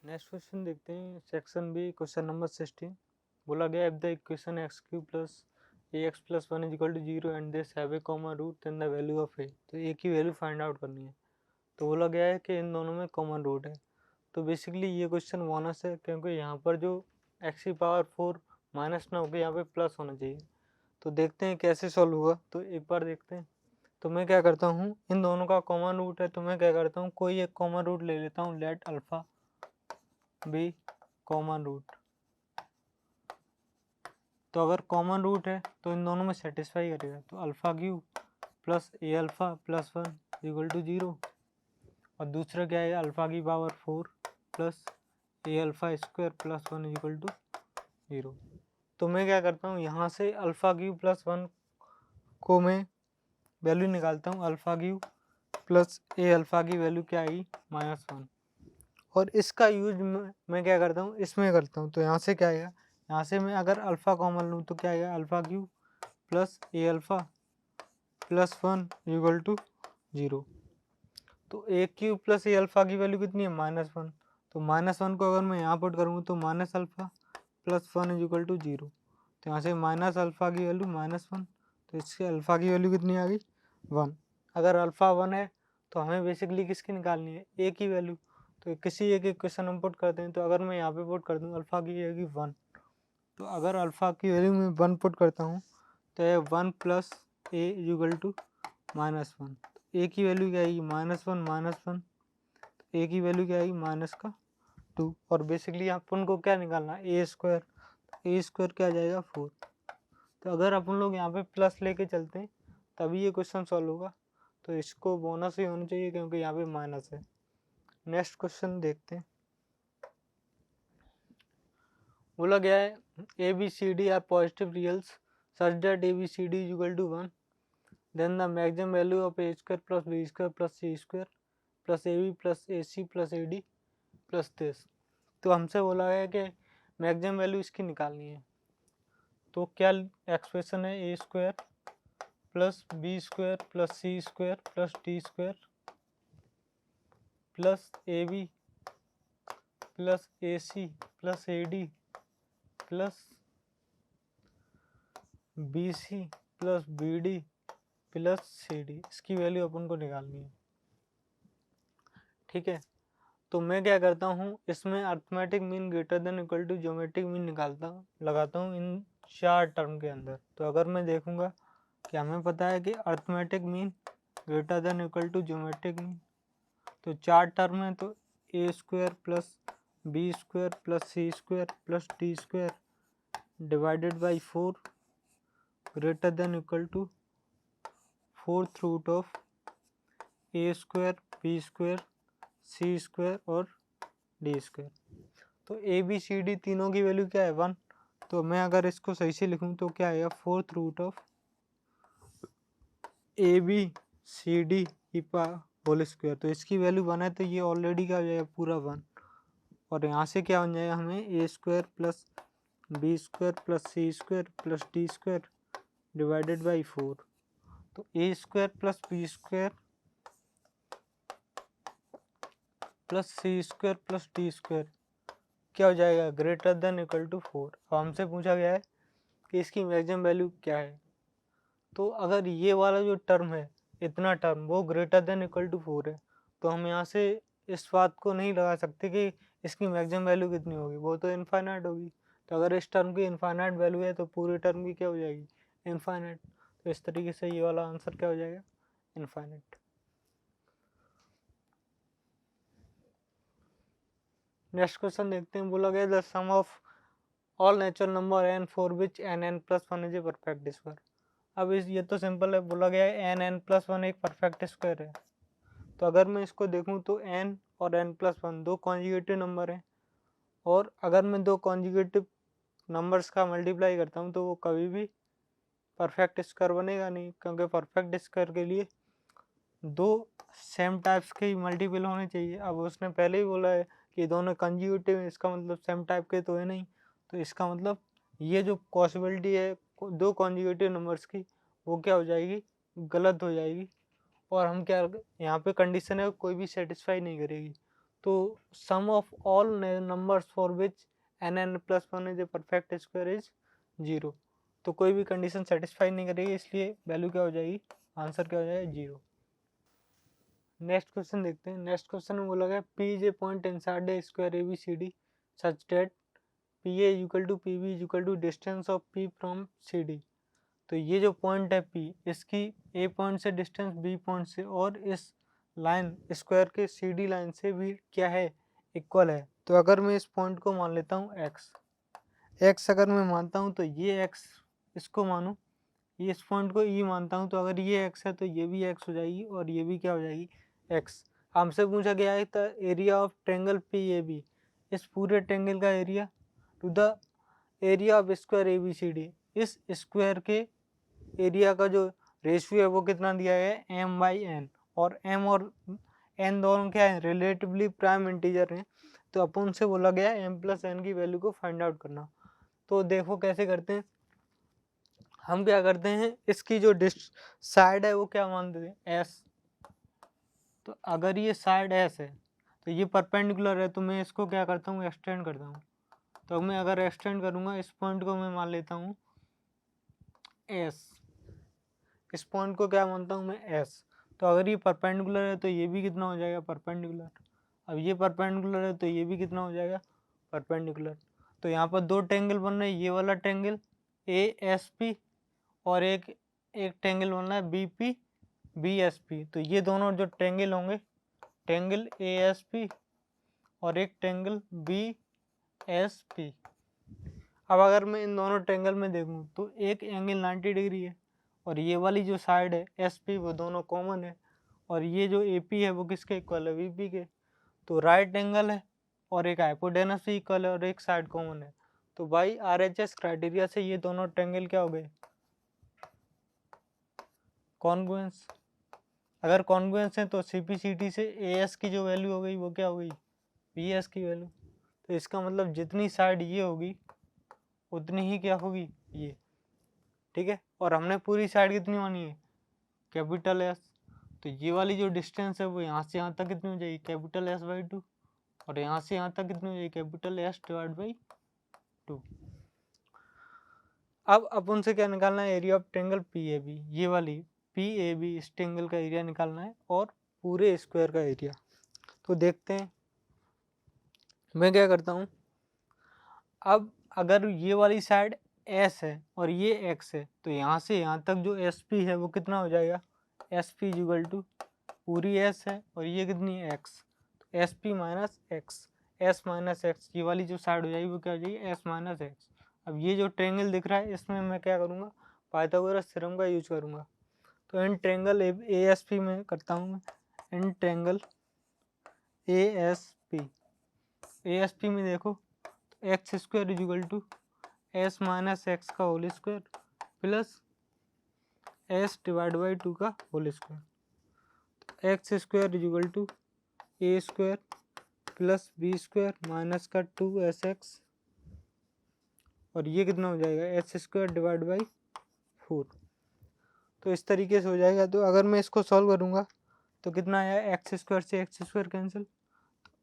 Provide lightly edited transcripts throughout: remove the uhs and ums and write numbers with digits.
Next question देखते हैं section B question number 16। बोला गया if the equation x cube plus a x plus one is equal to zero and this have a common root then the value of a. तो a की value find out करनी है। तो बोला गया है कि इन दोनों में कॉमन रूट है। तो बेसिकली ये क्वेश्चन बोनस है क्योंकि यहाँ पर जो एक्स की पावर 4 माइनस ना होकर यहाँ पे प्लस होना चाहिए। तो देखते हैं कैसे सॉल्व हुआ। तो एक बार देखते हैं। तो मैं क्या करता हूँ, इन दोनों का कॉमन रूट है तो मैं क्या करता हूँ, कोई एक कॉमन रूट ले लेता हूँ। Let alpha B common root. तो अगर कॉमन रूट है तो इन दोनों में सेटिस्फाई करेगा। तो alpha cube plus A alpha plus one equal to zero. और दूसरा क्या है, अल्फा की power 4 plus A alpha square plus one equal to zero. तो मैं क्या करता हूँ, यहाँ से अल्फा क्यू प्लस वन को मैं वैल्यू निकालता हूँ। Alpha cube plus A alpha की वैल्यू क्या आई, -1। और इसका यूज मैं क्या करता हूँ, इसमें करता हूँ। तो यहाँ से क्या आएगा, यहाँ से मैं अगर अल्फ़ा कॉमन लूँ तो क्या आएगा, alpha cube plus A alpha plus one equal to zero. तो A cube plus A alpha की वैल्यू कितनी है, -1। तो -1 को अगर मैं यहाँ पुट करूँ तो minus alpha plus one equal to zero. तो यहाँ से माइनस अल्फ़ा की वैल्यू -1। तो इससे अल्फ़ा की वैल्यू कितनी आ गई, 1। अगर अल्फ़ा 1 है तो हमें बेसिकली किसकी निकालनी है, ए की वैल्यू। तो किसी एक इक्वेशन में पुट करते हैं। तो अगर मैं यहाँ पे पुट कर दूँ अल्फ़ा की आएगी 1। तो अगर अल्फ़ा की वैल्यू में 1 पुट करता हूँ तो ये 1 प्लस ए इक्वल टू -1। ए की वैल्यू क्या आएगी, -1। ए की वैल्यू क्या आएगी, -2। और बेसिकली अपन को क्या निकालना है, ए स्क्वायर। ए स्क्वायर क्या आ जाएगा, 4। तो अगर अपन लोग यहाँ पे प्लस लेके चलते हैं तभी ये क्वेश्चन सॉल्व होगा। तो इसको बोनस ही होना चाहिए क्योंकि यहाँ पे माइनस है। नेक्स्ट क्वेश्चन देखते हैं। बोला गया है a B C d are positive reals such that a B C D is equal to 1 then the maximum value of a square plus b square plus c square plus a b plus a c plus a d plus this. तो हमसे बोला गया कि maximum value इसकी निकालनी है। तो क्या एक्सप्रेशन है, a square plus b square plus c square plus d square plus a b plus a c plus a d plus b c plus b d plus c d. इसकी value अपन को निकालनी है। ठीक है, तो मैं क्या करता हूँ, इसमें arithmetic mean greater than equal to geometric mean लगाता हूँ इन 4 टर्म के अंदर। तो अगर मैं देखूंगा कि हमें पता है कि arithmetic mean greater than equal to geometric mean, तो 4 टर्म है। तो a square plus b square plus c square plus d square divided by 4 greater than equal to 4th root of a square b square c square और d square. तो a B C D तीनों की value क्या है, 1। तो मैं अगर इसको सही से लिखूं तो क्या आएगा, 4th root of A B C D की होल स्क्वायर। तो इसकी वैल्यू 1 है तो ये ऑलरेडी क्या हो जाएगा, पूरा 1। और यहाँ से क्या बन जाएगा हमें, a square plus b square plus c square plus d square divided by 4। तो a square plus b square plus c square plus d square क्या हो जाएगा, ग्रेटर देन इक्वल टू 4। अब हमसे पूछा गया है कि इसकी मैक्सिमम वैल्यू क्या है। तो अगर ये वाला जो टर्म है, इतना टर्म वो ग्रेटर देन इक्वल टू 4 है, तो हम यहाँ से इस बात को नहीं लगा सकते कि इसकी मैक्सिमम वैल्यू कितनी होगी, वो तो इनफाइनाइट होगी। तो अगर इस टर्म की इनफाइनाइट वैल्यू है तो पूरे टर्म की क्या हो जाएगी, इनफाइनाइट। तो इस तरीके से ये वाला आंसर क्या हो जाएगा, इनफाइनाइट। नेक्स्ट क्वेश्चन देखते हैं। बोला गया the sum of all natural number N for which N N plus one is a perfect square. अब ये तो सिंपल है। बोला गया है एन एन प्लस वन एक परफेक्ट स्क्वायर है। तो अगर मैं इसको देखूं तो एन और एन प्लस वन दो कॉन्जुगेटिव नंबर हैं। और अगर मैं दो कॉन्जुगेटिव नंबर्स का मल्टीप्लाई करता हूं तो वो कभी भी परफेक्ट स्क्वायर बनेगा नहीं, क्योंकि परफेक्ट स्क्वायर के लिए दो सेम टाइप्स के ही मल्टीपल होने चाहिए। अब उसने पहले ही बोला है कि दोनों कंज्यूगेटिव है, इसका मतलब सेम टाइप के तो है नहीं। तो इसका मतलब ये जो पॉसिबिलिटी है दो कंज्यूगेटिव नंबर्स की, वो क्या हो जाएगी, गलत हो जाएगी। और हम क्या, यहाँ पे कंडीशन है कोई भी सेटिस्फाई नहीं करेगी। तो sum of all numbers for which n+1 is a perfect square is 0। तो कोई भी कंडीशन सेटिस्फाई नहीं करेगी, इसलिए वैल्यू क्या हो जाएगी, आंसर क्या हो जाएगा 0। नेक्स्ट क्वेश्चन देखते हैं। नेक्स्ट क्वेश्चन में बोला गया P is a point inside a square ABCD such that PA equal to PB equal to distance of P from CD। तो ये जो पॉइंट है P, इसकी A पॉइंट से डिस्टेंस B पॉइंट से और इस लाइन स्क्वायर के CD लाइन से भी क्या है, इक्वल है। तो अगर मैं इस पॉइंट को मान लेता हूँ x अगर मैं मानता हूँ तो ये x इसको मानूँ, ये इस पॉइंट को E मानता हूँ, तो अगर ये x है तो ये भी x हो जाएगी और ये भी क्या हो जाएगी x। हमसे पूछा गया है the area of triangle PAB, इस पूरे ट्रेंगल का area to the area of square ABCD, इस स्क्वायर के एरिया का जो रेशियो है वो कितना दिया है m/n, और m और n दोनों क्या है, रिलेटिवली प्राइम इंटीजर हैं। तो अपन से बोला गया है m+n की वैल्यू को फाइंड आउट करना। तो देखो कैसे करते हैं, हम क्या करते हैं, इसकी जो साइड है वो क्या मान देते हैं s। तो अगर ये साइड s है तो ये परपेंडिकुलर है, तो मैं इसको क्या करता हूँ, एक्सटेंड करता हूँ। तो मैं अगर एक्सटेंड करूँगा, इस पॉइंट को मैं मान लेता हूँ s, इस पॉइंट को क्या मानता हूँ मैं s। तो अगर ये परपेंडिकुलर है तो ये भी कितना हो जाएगा, परपेंडिकुलर। अब ये परपेंडिकुलर है तो ये भी कितना हो जाएगा, परपेंडिकुलर। तो यहाँ पर दो ट्रेंगल बन रहे हैं, ये वाला ट्रेंगल ASP और एक ट्रेंगल बन रहा है BP BSP। तो ये दोनों जो ट्रेंगल होंगे, ट्रेंगल ASP और एक ट्रेंगल BSP। अब अगर मैं इन दोनों ट्रेंगल में देखूँ तो एक एंगल 90 डिग्री है और ये वाली जो साइड है SP वो दोनों कॉमन है, और ये जो AP है वो किसके इक्वल है, VP के। तो राइट एंगल है और एक हाइपोटेनस भी इक्वल है और एक साइड कॉमन है। तो बाई RHS क्राइटेरिया से ये दोनों ट्रेंगल क्या हो गए, कॉन्ग्रुएंस। अगर कॉन्ग्रुएंस है तो CPCT से AS की जो वैल्यू हो गई वो क्या हो गई, BS की वैल्यू। तो इसका मतलब जितनी साइड ये होगी उतनी ही क्या होगी ये, ठीक है। और हमने पूरी साइड कितनी मानी है, कैपिटल S। तो ये वाली जो डिस्टेंस है वो यहाँ से यहाँ तक कितनी हो जाएगी, कैपिटल S/2, और यहाँ से यहाँ तक कितनी हो जाएगी, कैपिटल S/2। अब अपन से क्या निकालना है, एरिया ऑफ ट्रेंगल PAB, ये वाली PAB इस ट्रेंगल का एरिया निकालना है और पूरे स्क्वायर का एरिया। तो देखते हैं, मैं क्या करता हूँ, अब अगर ये वाली साइड S है और ये X है तो यहाँ से यहाँ तक जो SP है वो कितना हो जाएगा, SP इक्वल टू पूरी S है और ये कितनी है X, तो SP minus x, S minus x, ये वाली जो साइड हो जाएगी वो क्या हो जाएगी, S माइनस एक्स। अब ये जो ट्रेंगल दिख रहा है इसमें मैं क्या करूँगा, पाइथागोरस थ्योरम का यूज करूँगा। तो इन ट्रेंगल ASP में करता हूँ मैं, इन ट्रेंगल ASP में देखो X square equal to S minus X का होल स्क्वायर प्लस S/2 का whole square. X square equal to A square plus B square minus का 2SX, और ये कितना हो जाएगा, S² / 4। तो इस तरीके से हो जाएगा। तो अगर मैं इसको सॉल्व करूँगा तो कितना आया, x² से x² कैंसिल,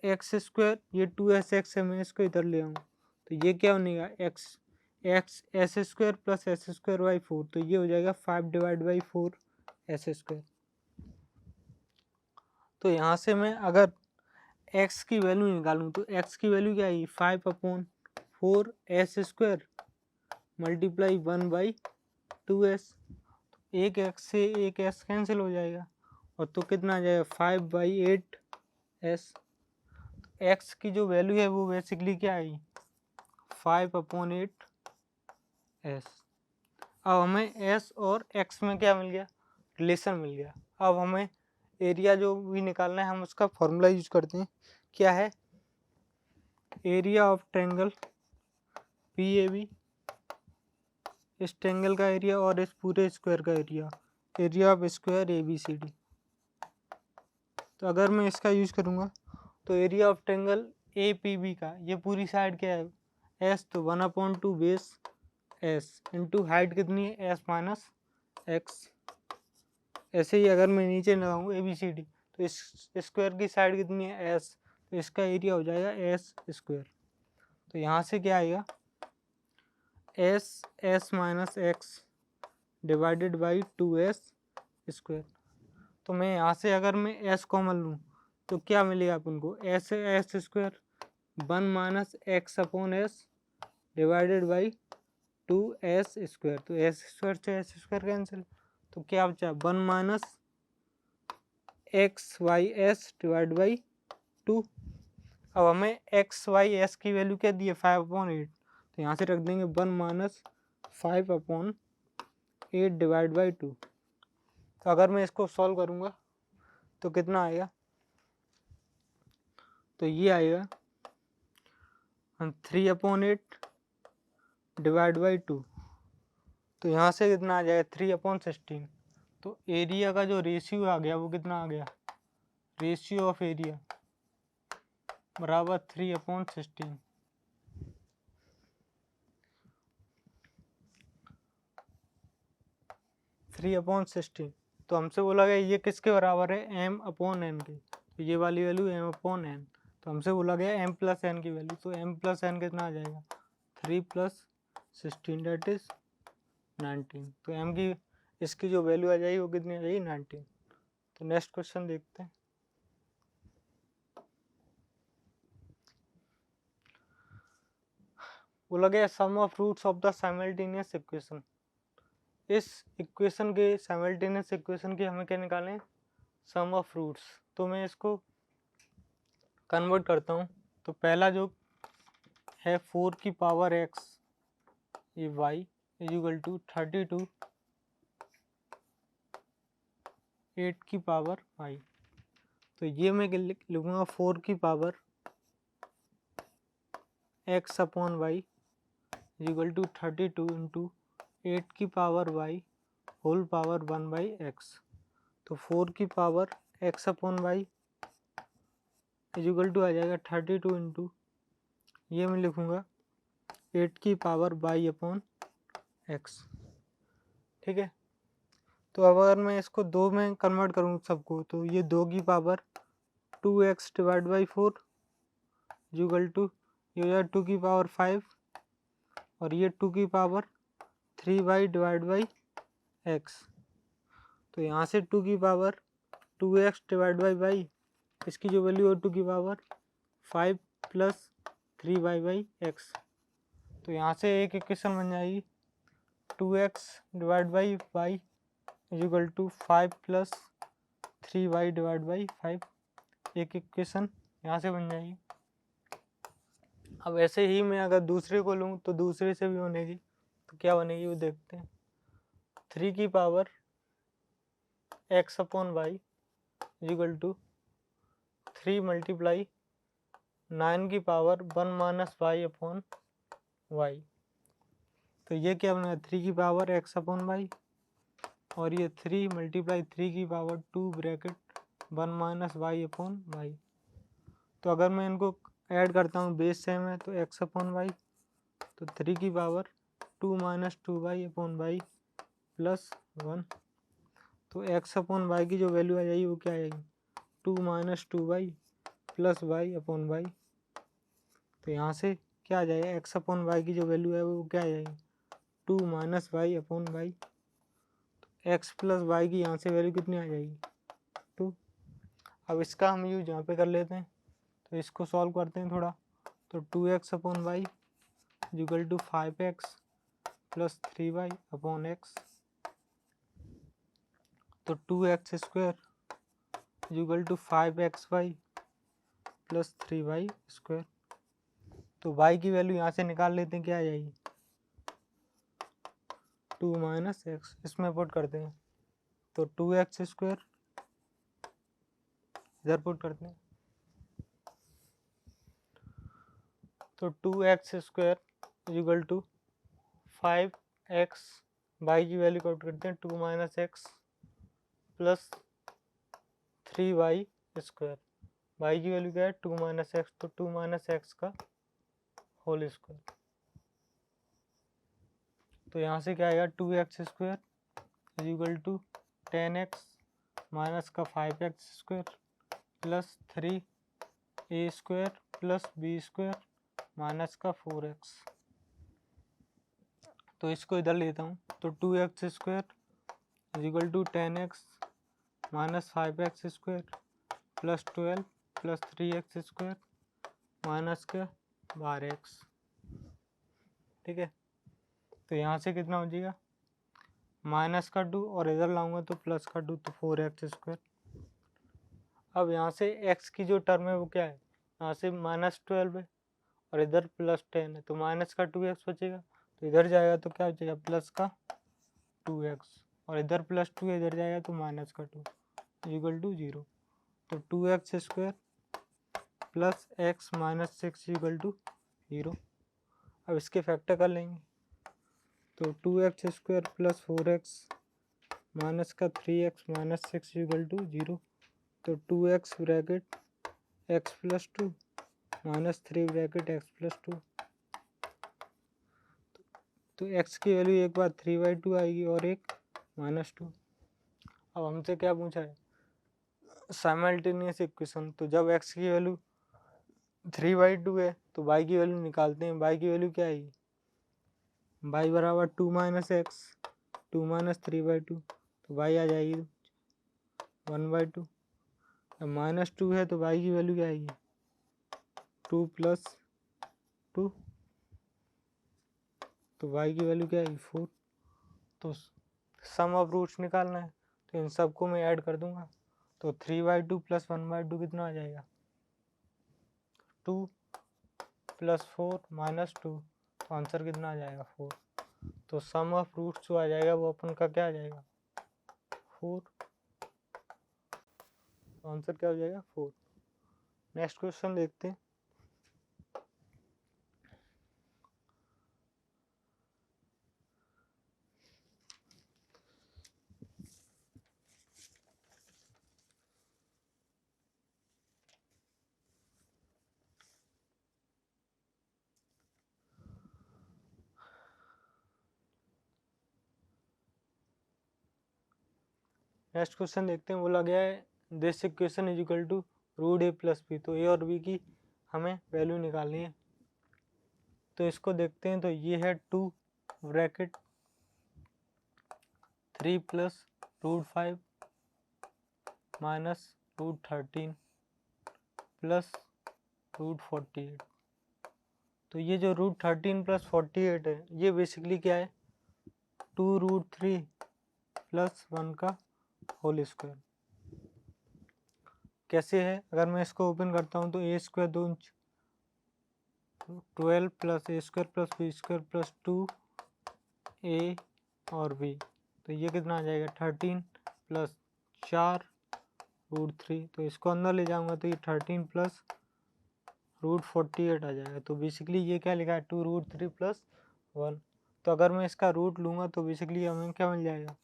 x² ये 2SX है, मैं इसको इधर ले आऊँ तो ये क्या बनेगा, S² प्लस S²/4, तो ये हो जाएगा 5/4 S²। तो यहाँ से मैं अगर x की वैल्यू निकालूँ तो x की वैल्यू क्या आएगी, 5/4 S² मल्टीप्लाई 1/2S। एक x से एक s कैंसिल हो जाएगा और तो कितना आ जाएगा, 5/8S। x की जो वैल्यू है वो बेसिकली क्या आई, 5/8S। अब हमें s और x में क्या मिल गया, रिलेशन मिल गया। अब हमें एरिया जो भी निकालना है हम उसका फॉर्मूला यूज करते हैं, क्या है, एरिया ऑफ ट्रेंगल PAB, इस ट्रेंगल का एरिया और इस पूरे स्क्वायर का area, area of square ABCD। तो अगर मैं इसका यूज करूँगा तो एरिया ऑफ ट्रेंगल APB का, ये पूरी साइड क्या है S, तो 1/2 बेस S इंटू हाइट कितनी है S माइनस एक्स। ऐसे ही अगर मैं नीचे लगाऊँ ABCD तो इस स्क्वायर की साइड कितनी है S, तो इसका एरिया हो जाएगा एस स्क्वायर। तो यहाँ से क्या आएगा S minus x divided by 2s square. तो मैं यहाँ से अगर मैं s कॉमन लूँ तो क्या मिलेगा अपन को, S square 1 minus X upon S divided by 2s square. तो एस स्क्वायर से एस स्क्वायर कैंसिल, तो क्या बचा 1 minus X Y S divide by 2। अब हमें एक्स वाई एस की वैल्यू क्या दी है 5/8, तो यहाँ से रख देंगे 1 माइनस 5/8 डिवाइड बाई 2। तो अगर मैं इसको सॉल्व करूँगा तो कितना आएगा, तो ये आएगा 3/8 डिवाइड बाई 2। तो यहाँ से कितना आ जाएगा 3/16। तो एरिया का जो रेशियो आ गया वो कितना आ गया, रेशियो ऑफ एरिया बराबर 3/16। तो हमसे बोला गया ये किसके बराबर है, m/n के। तो ये वाली वैल्यू m/n। तो हमसे बोला गया m प्लस n की वैल्यू, तो m प्लस n कितना आ जाएगा 3 + 16 दैट इज 19। तो m की इसकी जो वैल्यू आ जाएगी वो कितनी आ जाएगी 19। तो नेक्स्ट क्वेश्चन देखते हैं। बोला गया sum of roots of the simultaneous equation. इस इक्वेशन के साइमल्टेनियस इक्वेशन की हमें क्या निकालें, सम ऑफ रूट्स। तो मैं इसको कन्वर्ट करता हूँ। तो पहला जो है 4 की पावर x ये y इज इक्वल टू 32 8 की पावर y। तो ये मैं लिखूँगा 4 की power x upon y is equal to 32 into 8 की power y whole power 1/x। तो 4 की power x upon y is equal to आ जाएगा 32 इंटू ये मैं लिखूँगा 8 की पावर y अपॉन x। ठीक है। तो अब अगर मैं इसको 2 में कन्वर्ट करूँ सबको, तो ये 2 की power 2x divide by 4 is equal to ये हो जाएगा 2 की पावर 5 और ये 2 की power 3y divide by x। तो यहाँ से 2 की power 2x divide by y, इसकी जो वैल्यू है 2 की power 5 plus 3y by x। तो यहाँ से एक इक्वेशन बन जाएगी 2x divide by y is equal to 5 plus 3y divide by 5। एक इक्वेशन यहाँ से बन जाएगी। अब ऐसे ही मैं अगर दूसरे को लूँ तो दूसरे से भी बनेगी, तो क्या बनेगी वो देखते हैं। 3 की power x upon Y is equal to 3 multiply 9 की power 1 minus Y upon Y. तो ये क्या बनेगा 3 की पावर x अपॉन वाई और ये 3 मल्टीप्लाई 3 की power 2 bracket 1 minus Y upon Y. तो अगर मैं इनको ऐड करता हूँ बेस सेम है तो x अपॉन वाई, तो 3 की power 2 minus 2y upon Y plus 1। तो x अपॉन वाई की जो वैल्यू आ जाएगी वो क्या आएगी 2 minus 2y plus Y upon Y. तो यहाँ से क्या आ जाएगा x अपॉन वाई की जो वैल्यू है वो क्या आ जाएगी 2 माइनस वाई अपॉन वाई। तो x प्लस वाई की यहाँ से वैल्यू कितनी आ जाएगी 2। अब इसका हम यूज यहाँ पे कर लेते हैं, तो इसको सॉल्व करते हैं थोड़ा। तो 2x upon Y equal to 5x plus 3y upon x। तो 2x square equal to 5xy plus 3y square. तो y की वैल्यू यहाँ से निकाल लेते हैं, क्या आ जाएगी 2 माइनस एक्स, इसमें पुट करते हैं। तो 2x स्क्वायर इधर पुट करते हैं, तो 2x square equal to 5x, y की वैल्यू पुट करते हैं 2 minus X plus 3y square. y की वैल्यू क्या है 2 माइनस एक्स, तो 2 माइनस एक्स का होल स्क्वायर। तो यहाँ से क्या आएगा 2x square equal to 10x minus का 5x square plus 3 a square plus b square minus का 4x। तो इसको इधर लेता हूँ तो 2x square is equal to 10x minus 5x square plus 12 plus 3x square minus का 12x। ठीक है, तो यहाँ से कितना हो जाएगा माइनस का 2 और इधर लाऊंगा तो प्लस का 2 तो 4x स्क्वायर। अब यहाँ से x की जो टर्म है वो क्या है, यहाँ से -12 है और इधर +10 है तो माइनस का 2x बचेगा, तो इधर जाएगा तो क्या बचेगा प्लस का 2x और इधर +2 है इधर जाएगा तो माइनस का 2 इक्वल टू 0। तो 2x square plus x minus 6 equal to 0। अब इसके फैक्टर कर लेंगे तो 2x square plus 4x minus का 3x माइनस 6 इक्वल टू 0। तो 2x bracket x plus 2 minus 3 bracket x plus 2। तो x की वैल्यू एक बार 3/2 आएगी और एक -2। अब हमसे क्या पूछा है साइमल्टेनियस इक्वेशन, तो जब x की वैल्यू 3/2 है तो y की वैल्यू निकालते हैं। y की वैल्यू क्या आएगी, y बराबर 2 - x 2 - 3/2 तो y आ जाएगी 1/2। अब -2 है तो y की वैल्यू क्या आएगी 2 + 2 तो y की वैल्यू क्या आएगी 4। तो सम ऑफ रूट्स निकालना है तो इन सबको मैं ऐड कर दूंगा तो 3/2 + 1/2 कितना आ जाएगा 2 + 4 - 2 तो आंसर कितना आ जाएगा 4। तो सम ऑफ रूट्स जो आ जाएगा वो अपन का क्या आ जाएगा 4। तो आंसर क्या हो जाएगा 4। नेक्स्ट क्वेश्चन देखते हैं। नेक्स्ट क्वेश्चन देखते हैं। बोला गया है this equation is equal to root a + b। तो a और b की हमें वैल्यू निकालनी है तो इसको देखते हैं। तो ये है 2 ब्रैकेट 3 + √5 माइनस √13 प्लस √48। तो ये जो √13 + 48 है ये बेसिकली क्या है 2√3 + 1 का होल स्क्वायर। कैसे है, अगर मैं इसको ओपन करता हूँ तो a square 2 12 + a square + b square + 2a और b तो ये कितना आ जाएगा 13 + 4 √3। तो इसको अंदर ले जाऊंगा तो ये 13 + √48 आ जाएगा। तो बेसिकली ये क्या लिखा है 2√3 + 1। तो अगर मैं इसका रूट लूँगा तो बेसिकली हमें क्या मिल जाएगा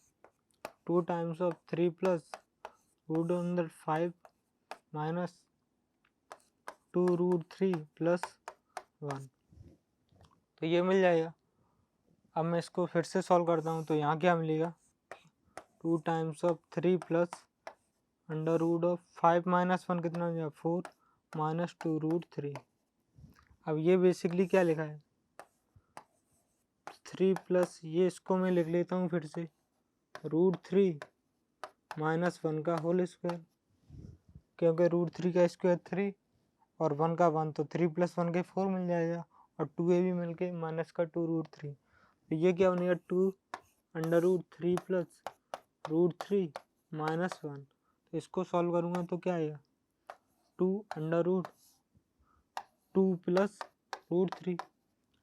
2 टाइम्स ऑफ 3 + √5 माइनस 2√3 + 1 तो ये मिल जाएगा। अब मैं इसको फिर से सॉल्व करता हूँ तो यहाँ क्या मिलेगा 2 टाइम्स ऑफ 3 + √5 - 1 कितना हो जाएगा 4 माइनस 2√3। अब ये बेसिकली क्या लिखा है 3 प्लस ये इसको मैं लिख लेता हूँ फिर से √3 - 1 का होल स्क्वायर, क्योंकि √3 का स्क्वायर 3 और 1 का 1 तो 3 + 1 के 4 मिल जाएगा और 2a भी मिल के माइनस का 2√3। तो ये क्या बनेगा 2 √3 + √3 - 1। तो इसको सॉल्व करूँगा तो क्या आएगा 2 √2 + √3।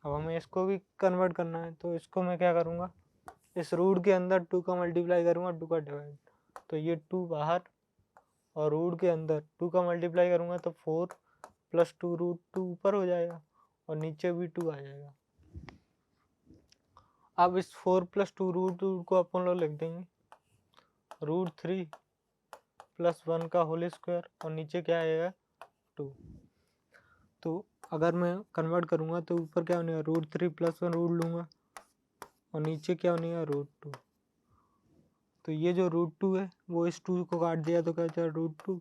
अब हमें इसको भी कन्वर्ट करना है तो इसको मैं क्या करूँगा इस रूट के अंदर 2 का मल्टीप्लाई करूँगा 2 का डिवाइड, तो ये 2 बाहर और रूट के अंदर 2 का मल्टीप्लाई करूँगा तो 4 + 2√2 ऊपर हो जाएगा और नीचे भी 2 आ जाएगा। अब इस 4 + 2√2 को अपन लोग लिख देंगे √3 + 1 का होल स्क्वायर और नीचे क्या आएगा 2। तो अगर मैं कन्वर्ट करूँगा तो ऊपर क्या बनेगा √3 + 1 रूट लूँगा और नीचे क्या बनेगा √2। तो ये जो √2 है वो इस 2 को काट दिया तो क्या बचा √2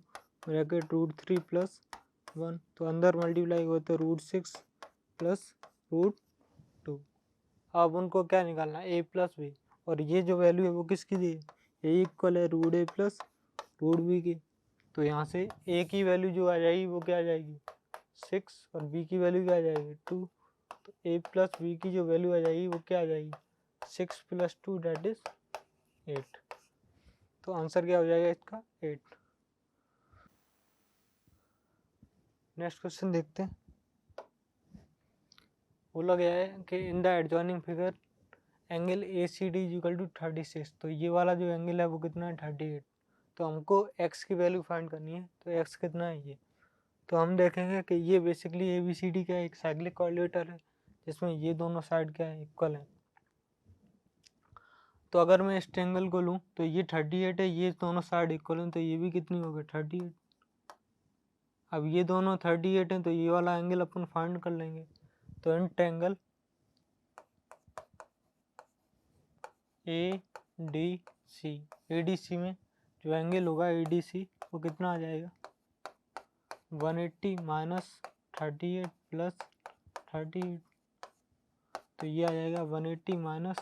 ब्रैकेट √3 + 1, तो अंदर मल्टीप्लाई हुआ तो √6 प्लस √2। अब उनको क्या निकालना है, a प्लस बी, और ये जो वैल्यू है वो किसकी दी है, ए इक्वल है √a प्लस √b की। तो यहाँ से a की वैल्यू जो आ जाएगी वो क्या आ जाएगी 6 और b की वैल्यू क्या आ जाएगी 2। तो a प्लस b की जो वैल्यू आ जाएगी वो क्या आ जाएगी 6 प्लस 2 दैट इज 8। तो आंसर क्या हो जाएगा इसका 8। नेक्स्ट क्वेश्चन देखते हैं। बोला गया है कि in the adjoining figure angle A C D is equal to 36। तो ये वाला जो एंगल है वो कितना है 38। तो हमको x की वैल्यू फाइंड करनी है। तो x कितना है ये, तो हम देखेंगे कि ये basically A B C D का एक साइक्लिक कोऑर्डिनेटर है जिसमें ये दोनों साइड क्या है इक्वल है। तो अगर मैं इस ट्रायंगल को लूँ तो ये 38 है, ये दोनों साइड इक्वल हैं, तो ये भी कितनी होगी 38। अब ये दोनों 38 हैं तो ये वाला एंगल अपन फाइंड कर लेंगे। तो in triangle A D C में जो एंगल होगा ए डी सी वो कितना आ जाएगा 180 माइनस 38 प्लस 38। तो ये आ जाएगा 180 माइनस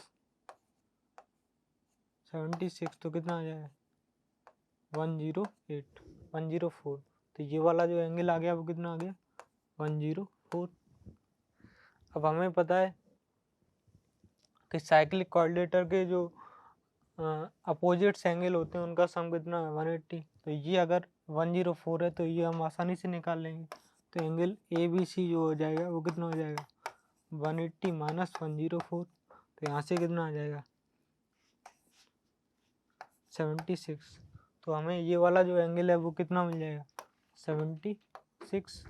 76, तो कितना आ जाएगा 104। तो ये वाला जो एंगल आ गया वो कितना आ गया 104। अब हमें पता है कि साइक्लिक कोऑर्डिनेटर के जो अपोजिट्स एंगल होते हैं उनका सम कितना है 180। तो ये अगर 104 है तो ये हम आसानी से निकाल लेंगे। तो एंगल ए बी सी जो हो जाएगा वो कितना हो जाएगा 180 माइनस 104। तो यहाँ से कितना आ जाएगा 76। तो हमें ये वाला जो एंगल है वो कितना मिल जाएगा 76।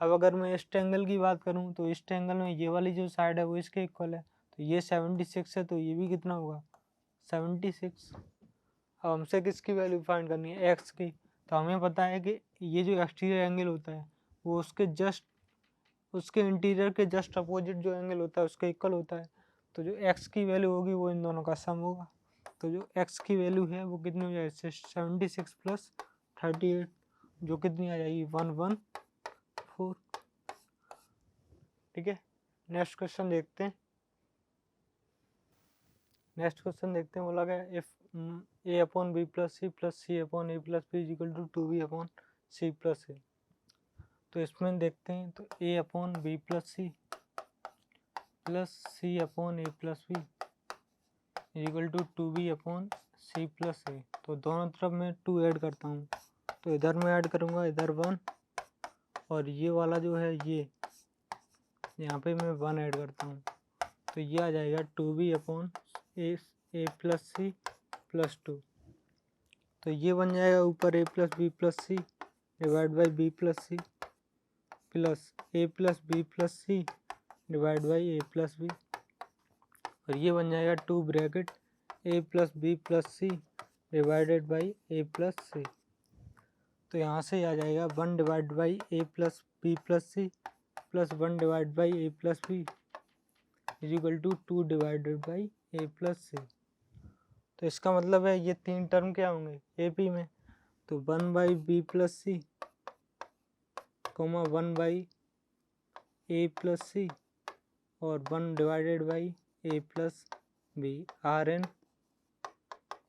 अब अगर मैं इस ट्रायंगल की बात करूँ तो इस ट्रायंगल में ये वाली जो साइड है वो इसके इक्वल है। तो ये 76 है तो ये भी कितना होगा 76। अब हमसे किसकी वैल्यू फाइंड करनी है एक्स की। तो हमें पता है कि ये जो एक्सटीरियर एंगल होता है वो उसके इंटीरियर के जस्ट अपोजिट जो एंगल होता है उसके इक्वल होता है। तो जो एक्स की वैल्यू होगी वो इन दोनों का सम होगा। तो जो एक्स की वैल्यू है वो कितनी हो जाएगी 76 प्लस 38 जो कितनी आ जाएगी 114। ठीक है, नेक्स्ट क्वेश्चन देखते हैं। बोला गया if a upon b plus c upon a plus b is equal to 2b upon c plus a। तो इसमें देखते हैं तो a upon b plus c upon a plus b is equal to 2b upon c plus a। तो दोनों तरफ मैं 2 add करता हूँ। तो इधर मैं ऐड करूँगा इधर 1 और ये वाला जो है ये यहाँ पे मैं 1 ऐड करता हूँ। तो ये आ जाएगा 2b upon a plus c plus 2। तो ये बन जाएगा ऊपर a plus b plus c divide by b plus c plus a plus b plus c divide by a plus b. और ये बन जाएगा 2 bracket a plus b plus c divided by a plus c. तो यहाँ से आ जाएगा 1 divide by a plus b plus c plus 1 divide by a plus b is equal to 2 divided by a plus c. तो इसका मतलब है ये 3 टर्म क्या होंगे ए पी में। तो 1 by b plus c comma 1 by a plus c और 1 divided by a plus b are in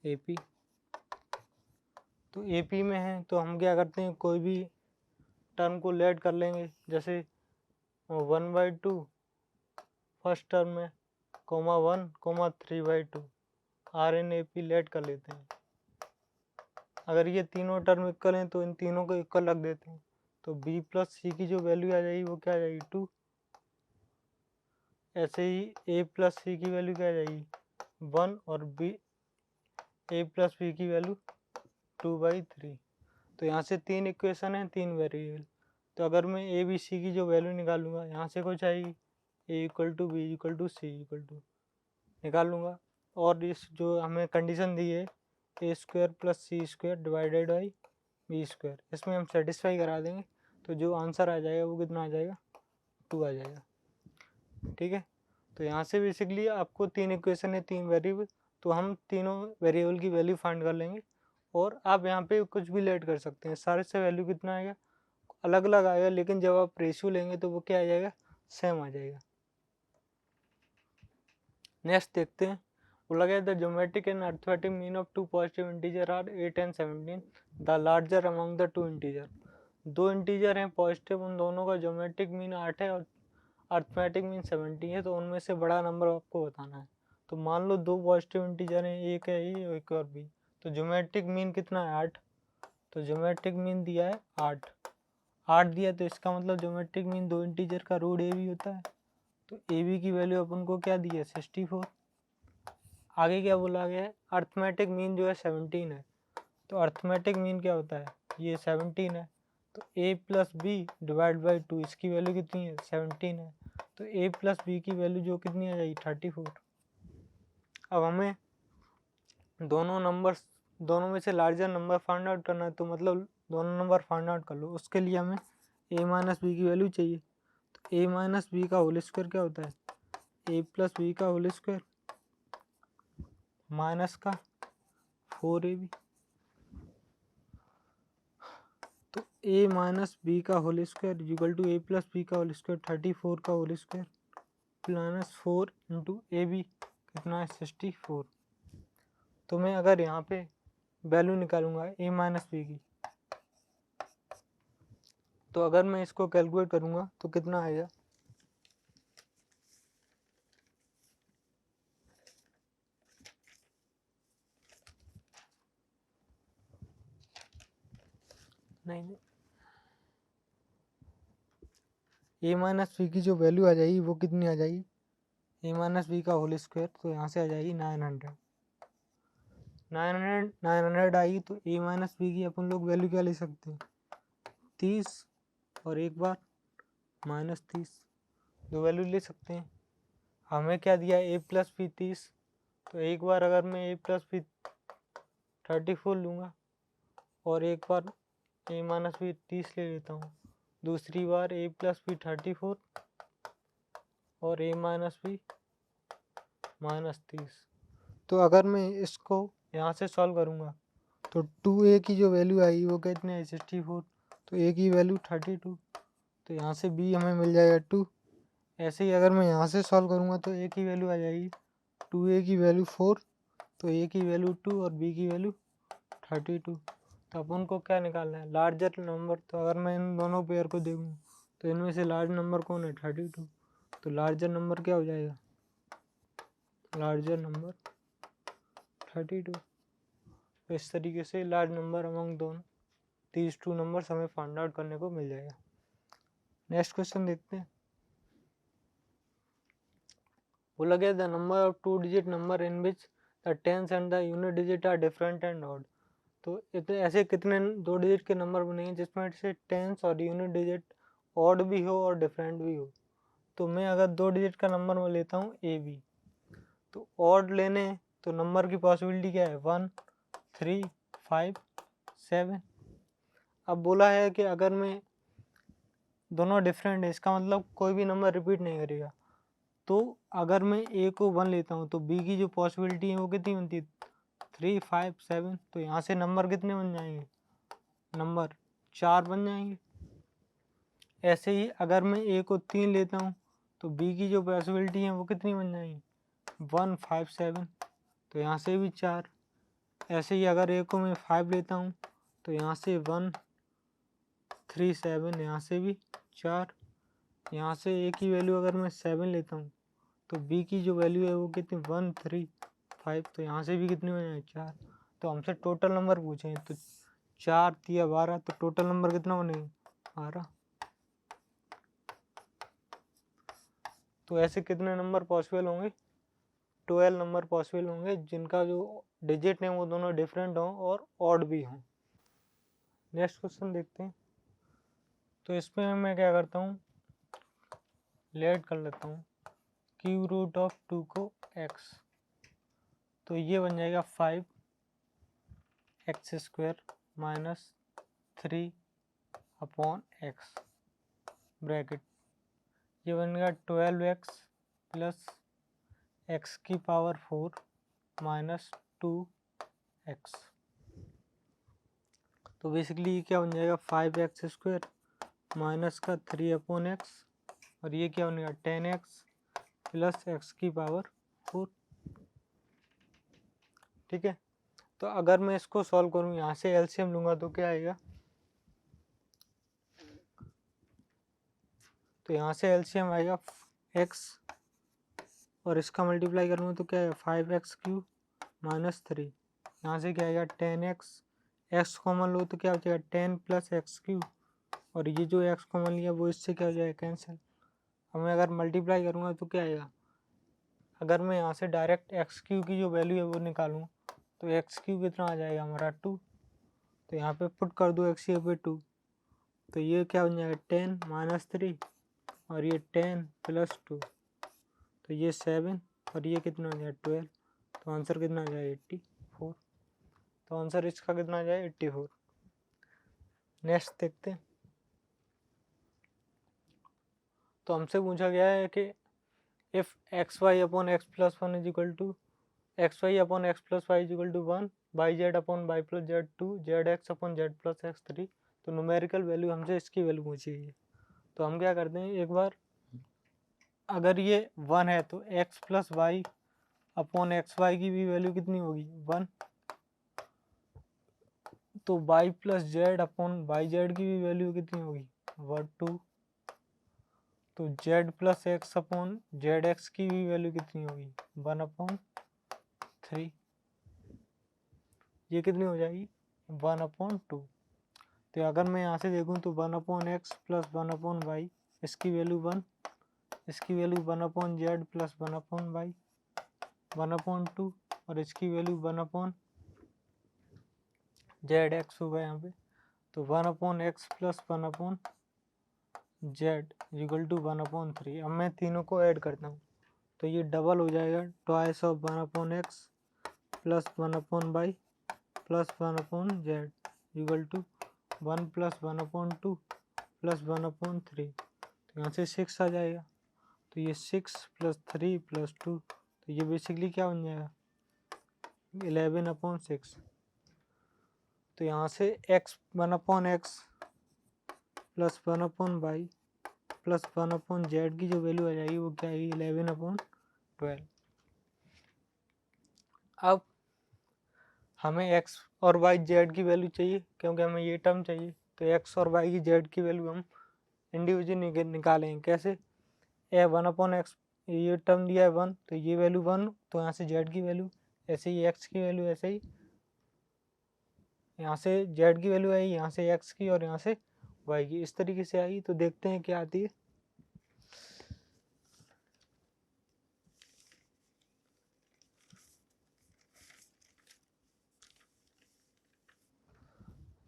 A P. तो ए पी में है तो हम क्या करते हैं कोई भी टर्म को लेट कर लेंगे। जैसे 1/2 फर्स्ट टर्म में comma 1 comma 3/2 are in A P let कर लेते हैं। अगर ये तीनों टर्म इक्वल हैं तो इन तीनों को इक्वल रख देते हैं। तो b प्लस सी की जो वैल्यू आ जाएगी वो क्या आ जाएगी 2। ऐसे ही a प्लस सी की वैल्यू क्या आ जाएगी 1 और a प्लस बी की वैल्यू 2/3। तो यहाँ से 3 इक्वेशन है 3 वेरिएबल। तो अगर मैं ए बी सी की जो वैल्यू निकालूंगा यहाँ से कुछ आएगी a equal to b equal to c equal to निकाल लूँगा। और इस जो हमें कंडीशन दी है a square plus c square divided by b square, इसमें हम सेटिस्फाई करा देंगे। तो जो आंसर आ जाएगा वो कितना आ जाएगा 2 आ जाएगा। ठीक है, तो यहाँ से बेसिकली आपको 3 इक्वेशन है 3 वेरिएबल। तो हम तीनों वेरिएबल की वैल्यू फाइंड कर लेंगे और आप यहाँ पे कुछ भी लेट कर सकते हैं। सारे से वैल्यू कितना आएगा अलग अलग आएगा, लेकिन जब आप रेशियो लेंगे तो वो क्या आ जाएगा, सेम आ जाएगा। नेक्स्ट देखते हैं, बोला गया the geometric and arithmetic mean of two positive integer are 8 and 17, the larger among the two integer. दो इंटीजर हैं पॉजिटिव, उन दोनों का ज्योमेट्रिक मीन 8 है और अर्थमेटिक मीन 70 है, तो उनमें से बड़ा नंबर आपको बताना है। तो मान लो दो पॉजिटिव इंटीजर हैं, एक है ए और एक और बी, तो ज्योमेट्रिक मीन कितना है 8, तो ज्योमेट्रिक मीन दिया है 8 दिया, तो इसका मतलब ज्योमेट्रिक मीन दो इंटीजर का रूट ए बी होता है, तो ए बी की वैल्यू अपन को क्या दी है 64। आगे क्या बोला गया है, अर्थमेटिक मीन जो है 17 है, तो अर्थमेटिक मीन क्या होता है, ये 17 है, तो a plus B divide by 2, इसकी वैल्यू कितनी है 17 है, तो a प्लस बी की वैल्यू जो कितनी आ जाएगी 34। अब हमें दोनों में से लार्जर नंबर फाइंड आउट करना है, तो मतलब दोनों नंबर फाइंड आउट कर लो, उसके लिए हमें a माइनस बी की वैल्यू चाहिए, तो a माइनस बी का होल स्क्वायर क्या होता है, a प्लस बी का होल स्क्वायर माइनस का 4ab, तो a माइनस बी का whole square equal to a plus B का होल स्क्वायर 34 का whole square plus 4 into A B कितना है 64। तो मैं अगर यहाँ पे वैल्यू निकालूंगा a माइनस बी की, तो अगर मैं इसको कैलकुलेट करूँगा तो कितना आएगा, नहीं a माइनस बी की जो वैल्यू आ जाएगी वो कितनी आ जाएगी, a माइनस बी का होल स्क्वायर, तो यहाँ से आ जाएगी 900 आई, तो a माइनस बी की अपन लोग वैल्यू क्या ले सकते हैं 30 और एक बार माइनस 30, दो वैल्यू ले सकते हैं। हमें क्या दिया a प्लस बी 30, तो एक बार अगर मैं a प्लस बी 34 लूँगा और एक बार a माइनस बी 30 ले लेता हूँ, दूसरी बार a प्लस बी 34 और a माइनस बी माइनस 30। तो अगर मैं इसको यहाँ से सॉल्व करूँगा तो 2a की जो वैल्यू आई वो कितने है 64, तो a की वैल्यू 32, तो यहाँ से b हमें मिल जाएगा 2। ऐसे ही अगर मैं यहाँ से सॉल्व करूँगा तो a की वैल्यू आ जाएगी 2a की वैल्यू 4, तो a की वैल्यू 2 और b की वैल्यू 32। तो अपन को क्या निकालना है लार्जर नंबर, तो अगर मैं इन दोनों पेयर को देखूँ तो इनमें से लार्ज नंबर कौन है 32, तो लार्जर नंबर क्या हो जाएगा, लार्जर नंबर 32। तो इस तरीके से लार्ज नंबर अमंग दोनों these two numbers हमें फाइंड आउट करने को मिल जाएगा। नेक्स्ट क्वेश्चन देखते हैं, बोला गया the number of two digit number in which the tens and the unit digit are different and odd. तो इतने ऐसे कितने दो डिजिट के नंबर बनेंगे जिसमें से टेंस और यूनिट डिजिट ऑड भी हो और डिफरेंट भी हो। तो मैं अगर दो डिजिट का नंबर मैं लेता हूँ ए बी, तो ऑड लेने तो नंबर की पॉसिबिलिटी क्या है 1 3 5 7। अब बोला है कि अगर मैं दोनों डिफरेंट है, इसका मतलब कोई भी नंबर रिपीट नहीं करेगा। तो अगर मैं ए को 1 लेता हूँ तो बी की जो पॉसिबिलिटी है वो कितनी बनती है 3 5 7, तो यहाँ से नंबर कितने बन जाएंगे, नंबर 4 बन जाएंगे। ऐसे ही अगर मैं ए को 3 लेता हूँ तो बी की जो पॉसिबिलिटी है वो कितनी बन जाएंगी 1 5 7, तो यहाँ से भी 4। ऐसे ही अगर ए को मैं 5 लेता हूँ तो यहाँ से 1 3 7, यहाँ से भी 4। यहाँ से ए की वैल्यू अगर मैं 7 लेता हूँ तो बी की जो वैल्यू है वो कितनी 1 3 5, तो यहाँ से भी कितनी हो जाए 4। तो हमसे टोटल नंबर पूछे हैं, तो 4 3 12, तो टोटल नंबर कितना बनेगा 12। तो ऐसे कितने नंबर पॉसिबल होंगे 12 नंबर पॉसिबल होंगे जिनका जो डिजिट है वो दोनों डिफरेंट हों और ऑड भी हों। नेक्स्ट क्वेश्चन देखते हैं, तो इसमें मैं क्या करता हूँ लेट कर लेता हूँ क्यूब रूट ऑफ 2 को x, तो ये बन जाएगा 5 x square minus 3 upon x bracket, ये बन गया 12x प्लस x की पावर 4 माइनस 2x। तो बेसिकली क्या बन जाएगा 5x स्क्वायर माइनस का 3/x और ये क्या बनेगा 10x प्लस x की पावर 4। ठीक है, तो अगर मैं इसको सॉल्व करूँ, यहाँ से एलसीएम लूँगा तो क्या आएगा, तो यहाँ से एलसीएम आएगा x और इसका मल्टीप्लाई करूँगा तो क्या है 5x³ माइनस 3। यहाँ से क्या आएगा 10x, x कॉमन लो तो क्या हो जाएगा 10 प्लस x³ और ये जो x कॉमन लिया वो इससे क्या हो जाएगा कैंसिल। अब मैं अगर मल्टीप्लाई करूँगा तो क्या आएगा, अगर मैं यहाँ से डायरेक्ट x³ की जो वैल्यू है वो निकालूँ तो x³ कितना आ जाएगा हमारा 2, तो यहाँ पे पुट कर दो x पे 2, तो ये क्या बन जाएगा 10 माइनस 3 और ये 10 प्लस 2, तो ये 7 और ये कितना आ जाएगा 12, तो आंसर कितना आ जाएगा 84। तो आंसर इसका कितना आ जाएगा 84। नेक्स्ट देखते हैं। तो हमसे पूछा गया है कि if xy upon x plus 1 is equal to xy upon x plus y is equal to 1, yz upon y plus z2, zx upon z plus x3, तो न्यूमेरिकल वैल्यू हमसे इसकी वैल्यू पूछी है। तो हम क्या करते हैं, एक बार अगर ये 1 है तो x plus Y upon X Y की भी वैल्यू कितनी होगी 1, तो y plus Z upon Y Z की भी वैल्यू कितनी होगी 2, तो z plus X upon Z X की भी वैल्यू कितनी होगी 1/3, ये कितनी हो जाएगी 1/2। तो अगर मैं यहाँ से देखूँ तो 1/x प्लस 1/y, इसकी वैल्यू 1, इसकी वैल्यू 1/z प्लस 1/y 1/2 और इसकी वैल्यू 1/zx होगा यहाँ पे, तो 1/x plus 1/z equal to 1/3। अब मैं तीनों को ऐड करता हूँ तो ये डबल हो जाएगा, twice of 1/x plus 1/y plus 1/z equal to 1 plus 1/2 plus 1/3, तो यहाँ से 6 आ जाएगा, तो ये 6 प्लस 3 प्लस 2, तो ये बेसिकली क्या बन जाएगा 11/6। तो यहाँ से x 1/x plus 1/y plus 1/z की जो वैल्यू आ जाएगी वो क्या आएगी 11/12। अब हमें x और y z की वैल्यू चाहिए क्योंकि हमें ये टर्म चाहिए, तो x और y की z की वैल्यू हम इंडिविजुअली निकालेंगे। कैसे, 1/x ये टर्म दिया है 1, तो ये वैल्यू 1, तो यहाँ से z की वैल्यू, ऐसे ही x की वैल्यू, ऐसे ही यहाँ से z की वैल्यू आई, यहाँ से x की और यहाँ से y की, इस तरीके से आई। तो देखते हैं क्या आती है।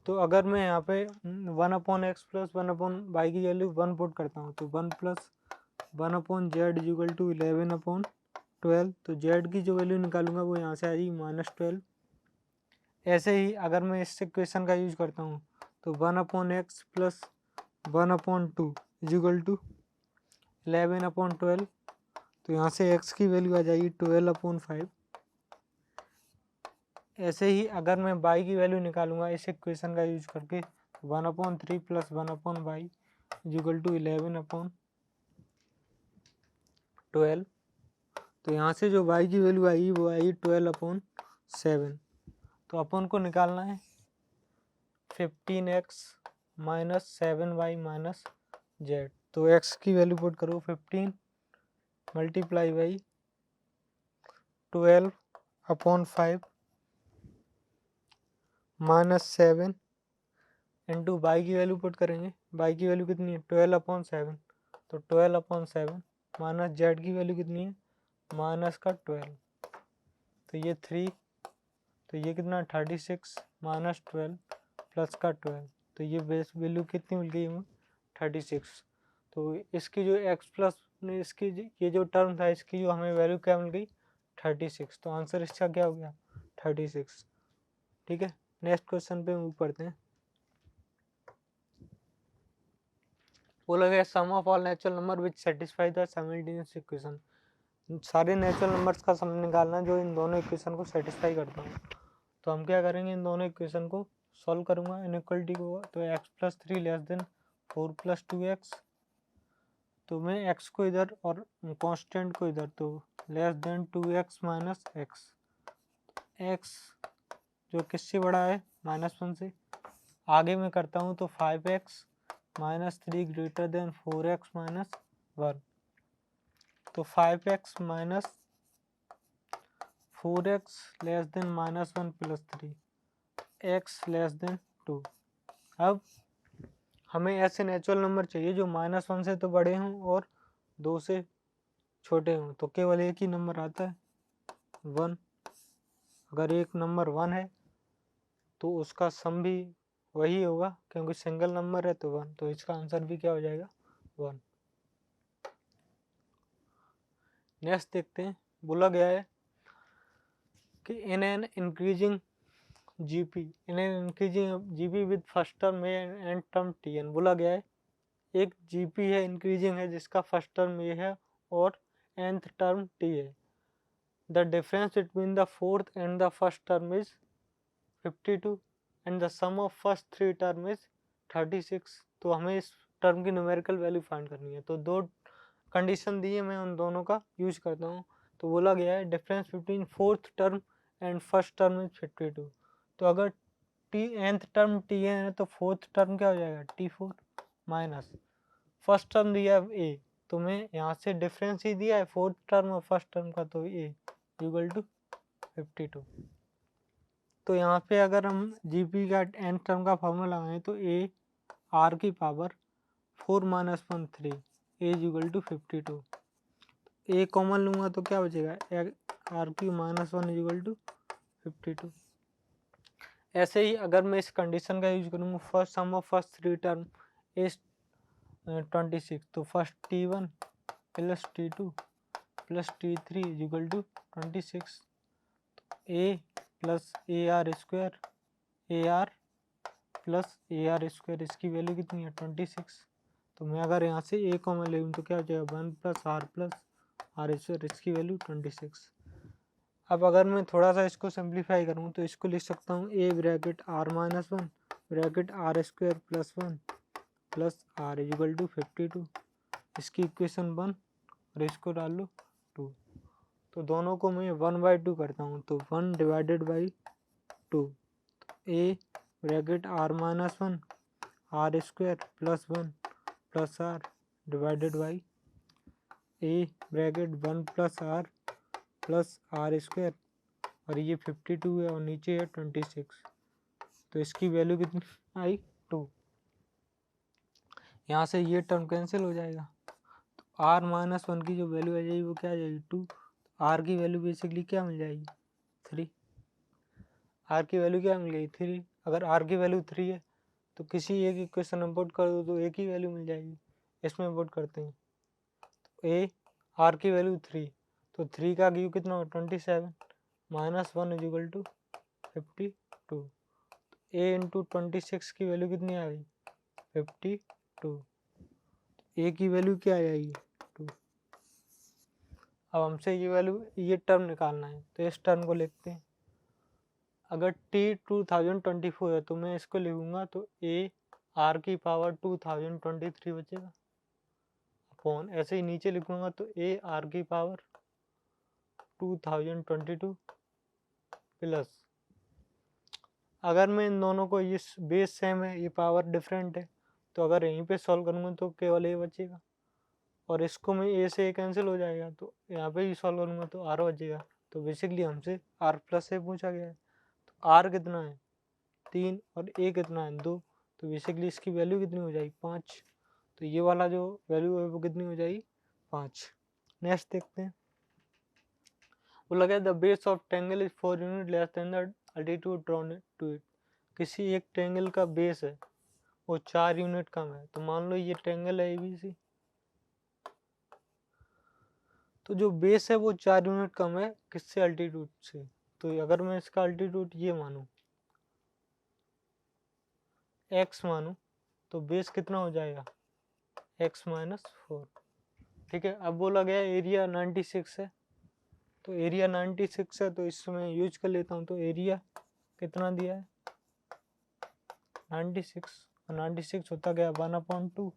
तो अगर मैं यहाँ पे 1/x प्लस 1/y की वैल्यू 1 पुट करता हूँ तो 1 प्लस 1/z इक्वल टू 11/12, तो z की जो वैल्यू निकालूंगा वो यहाँ से आएगी -12। ऐसे ही अगर मैं इस इक्वेशन का यूज करता हूँ तो 1/x प्लस 1/2 इक्वल टू 11/12, तो यहाँ से x की वैल्यू आ जाएगी 12/5। ऐसे ही अगर मैं y की वैल्यू निकालूंगा इस इक्वेशन का यूज करके 1/3 प्लस 1/y इक्वल टू 11/12, तो यहाँ से जो y की वैल्यू आएगी वो आएगी 12/7। तो अपन को निकालना है 15x minus 7y minus z, तो x की वैल्यू पुट करो 15 multiply by 12/5 minus 7 into by की वैल्यू पुट करेंगे, बाई की वैल्यू कितनी है 12/7, तो 12/7 माइनस जेड की वैल्यू कितनी है माइनस का 12, तो ये 3, तो ये कितना 36 माइनस 12 प्लस का 12, तो ये बेस वैल्यू कितनी मिल गई हमें 36। तो इसकी जो x प्लस इसकी ये जो टर्म था इसकी जो हमें वैल्यू क्या मिल गई 36, तो आंसर इसका क्या हो गया 36। ठीक है, नेक्स्ट क्वेश्चन पे मूव करते हैं। बोला गया sum of all natural number which satisfy the simultaneous equation, सारे नेचुरल नंबर्स का सम निकालना जो इन दोनों इक्वेशन को सेटिस्फाई करता है। तो हम क्या करेंगे, इन दोनों इक्वेशन को सॉल्व करूंगा इनइक्वालिटी को, तो x plus 3 less than 4 + 2x, तो मैं x को इधर और कांस्टेंट को इधर, तो << 2x - x, x जो किससे बड़ा है -1 से। आगे मैं करता हूँ तो 5x - 3 > 4x - 1, तो 5x - 4x << -1 + 3, x << 2। अब हमें ऐसे नेचुरल नंबर चाहिए जो -1 से तो बड़े हों और 2 से छोटे हों, तो केवल एक ही नंबर आता है 1। अगर एक नंबर 1 है तो उसका सम भी वही होगा, क्योंकि सिंगल नंबर है तो 1, तो इसका आंसर भी क्या हो जाएगा 1। नेक्स्ट देखते हैं, बोला गया है कि in an increasing GP with first term A and term TN, बोला गया है एक जीपी है इंक्रीजिंग है जिसका फर्स्ट टर्म ए है और nth टर्म टी है। The difference between the fourth and the first term is 52 and the sum of first 3 term is 36। तो हमें इस टर्म की न्यूमेरिकल वैल्यू फाइंड करनी है, तो दो कंडीशन दी है, मैं उन दोनों का यूज करता हूँ। तो बोला गया है difference between fourth term and first term is 52। तो अगर nth टर्म टी है तो फोर्थ टर्म क्या हो जाएगा T4 माइनस फर्स्ट टर्म दिया है ए, तो मैं यहाँ से डिफरेंस ही दिया है फोर्थ टर्म और फर्स्ट टर्म का, तो ए इक्वल टू 52। तो यहाँ पे अगर हम जीपी का nth टर्म का फॉर्मूला लगाएं तो ए आर की power 4 - 1 3 A equal to 52। A common लूँगा तो क्या बचेगा आर की -1 इक्वल टू 52। ऐसे ही अगर मैं इस कंडीशन का यूज करूँगा first sum of first 3 term is 26, तो first T1 + T2 + T3 equal to 26। A plus A R square इसकी वैल्यू कितनी है 26। तो मैं अगर यहाँ से ए कॉमन ले लूँ तो क्या हो जाएगा 1 + r स्क्वायर, इसकी वैल्यू 26। अब अगर मैं थोड़ा सा इसको सिंप्लीफाई करूँ तो इसको लिख सकता हूँ a bracket r - 1 bracket r square +1 plus r equal to 52। इसकी इक्वेशन 1 और इसको डाल लो 2, तो दोनों को मैं 1/2 करता हूँ, तो 1 divided by 2, a bracket r - 1 r square +1 plus r divided by a bracket 1 + r plus r square, और ये 52 है और नीचे है 26, तो इसकी वैल्यू कितनी आई 2। यहाँ से ये टर्म कैंसिल हो जाएगा, तो r - 1 की जो वैल्यू आ जाएगी वो क्या आ जाएगी 2, r की वैल्यू बेसिकली क्या मिल जाएगी 3। r की वैल्यू क्या मिल गई 3। अगर r की वैल्यू 3 है तो किसी एक इक्वेशन में पुट कर दो तो एक ही वैल्यू मिल जाएगी, इसमें पुट करते हैं तो a r की वैल्यू 3, तो 3 का क्यू कितना हो 27 -1 इक्वल टू 52। a इंटू 26 की वैल्यू कितनी आ गई 52, a की वैल्यू क्या आ जाएगी 2। अब हमसे ये वैल्यू ये टर्म निकालना है, तो इस टर्म को लिखते हैं। अगर t 2024 है तो मैं इसको लिखूंगा तो a r की पावर 2023 बचेगा अपॉन, ऐसे ही नीचे लिखूंगा तो a r की पावर 2022 प्लस, अगर मैं इन दोनों को ये बेस सेम है ये पावर डिफरेंट है तो अगर यहीं पे सॉल्व करूँगा तो केवल a बचेगा, और इसको मैं a से कैंसिल हो जाएगा तो यहाँ पे ही सॉल्व करूँगा तो r बचेगा। तो बेसिकली हमसे r + a पूछा गया है, तो r कितना है 3 और a कितना है 2, तो बेसिकली इसकी वैल्यू कितनी हो जाएगी 5। तो ये वाला जो वैल्यू है वो कितनी हो जाएगी 5। नेक्स्ट देखते हैं, वो लगा the base of triangle is 4 unit less than the altitude drawn to it. किसी एक ट्रायंगल का बेस है वो 4 यूनिट कम है, तो मान लो ये ट्रायंगल है ABC, तो जो बेस है वो 4 यूनिट कम है किससे अल्टीट्यूड से। तो अगर मैं इसका अल्टीट्यूड ये मानूं x मानूं तो बेस कितना हो जाएगा x - 4। ठीक है, अब बोला गया एरिया 96 है, तो एरिया 96 है तो इसमें यूज कर लेता हूँ, तो एरिया कितना दिया है 96 और 96 होता गया 1/2,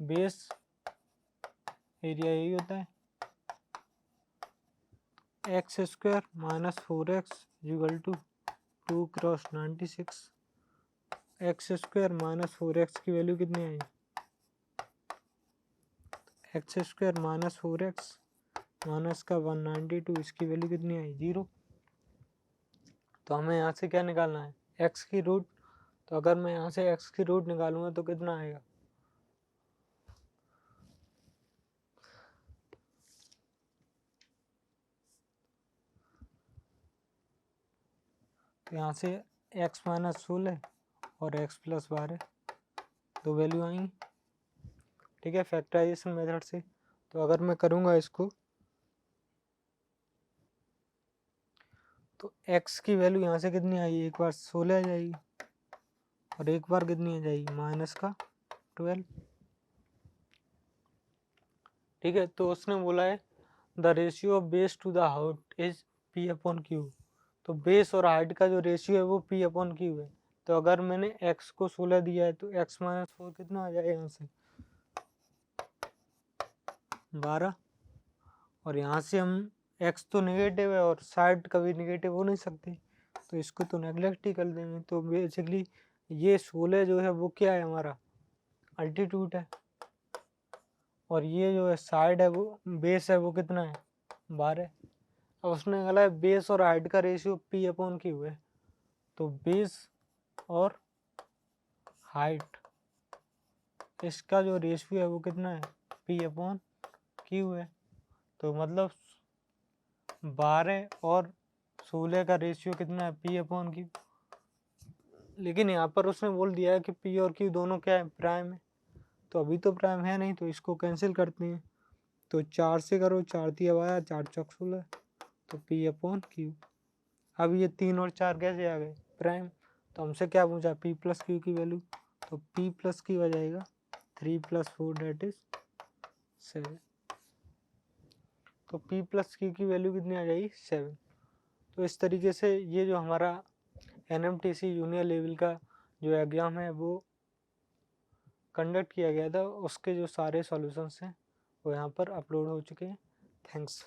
बेस एरिया यही होता है, x square minus 4x equal to 2 cross 96। X square minus 4x की वैल्यू कितनी आई, x square minus 4x minus का 192, इसकी वैल्यू कितनी आई 0। तो हमें यहाँ से क्या निकालना है, x की रूट। तो अगर मैं यहाँ से x की रूट निकालूंगा तो कितना आएगा, तो यहाँ से x माइनस 16 और x प्लस 12 दो वैल्यू आएंगी, ठीक है, फैक्टराइजेशन मेथड से। तो अगर मैं करूँगा इसको तो x की वैल्यू यहाँ से कितनी आई, एक बार 16 आ जाएगी और एक बार कितनी आ जाएगी माइनस का 12, ठीक है। तो उसने बोला है the ratio of base to the height is p/q। तो बेस और हाइट का जो रेशियो है वो p/q है। तो अगर मैंने x को 16 दिया है तो x माइनस 4 कितना आ जाएगा यहाँ से 12, और यहाँ से हम x तो नेगेटिव है और साइड कभी नेगेटिव हो नहीं सकती, तो इसको तो नेगलेक्ट ही कर देंगे। तो बेसिकली ये 16 जो है वो क्या है, हमारा अल्टीट्यूड है, और ये जो है साइड है वो बेस है वो कितना है 12। अब उसने बोला है बेस और हाइट का रेशियो p/q है, तो बेस और हाइट इसका जो रेशियो है वो कितना है p/q है। तो मतलब 12 और 16 का रेशियो कितना है p/q। लेकिन यहाँ पर उसने बोल दिया है कि p और q दोनों क्या है, प्राइम है। तो अभी तो प्राइम है नहीं, तो इसको कैंसिल करते हैं। तो 4 से करो, 4 दिया आया, 4 चौक 16, तो p/q। अब ये 3 और 4 कैसे आ गए, प्राइम। तो हमसे क्या पूछा, p+q की वैल्यू। तो p+q आ जाएगा 3 + 4 दैट इज 7। तो p+q की वैल्यू कितनी आ जाएगी 7। तो इस तरीके से ये जो हमारा NMTC जूनियर लेवल का जो एग्ज़ाम है वो कंडक्ट किया गया था, उसके जो सारे सॉल्यूशंस हैं वो यहाँ पर अपलोड हो चुके हैं। थैंक्स।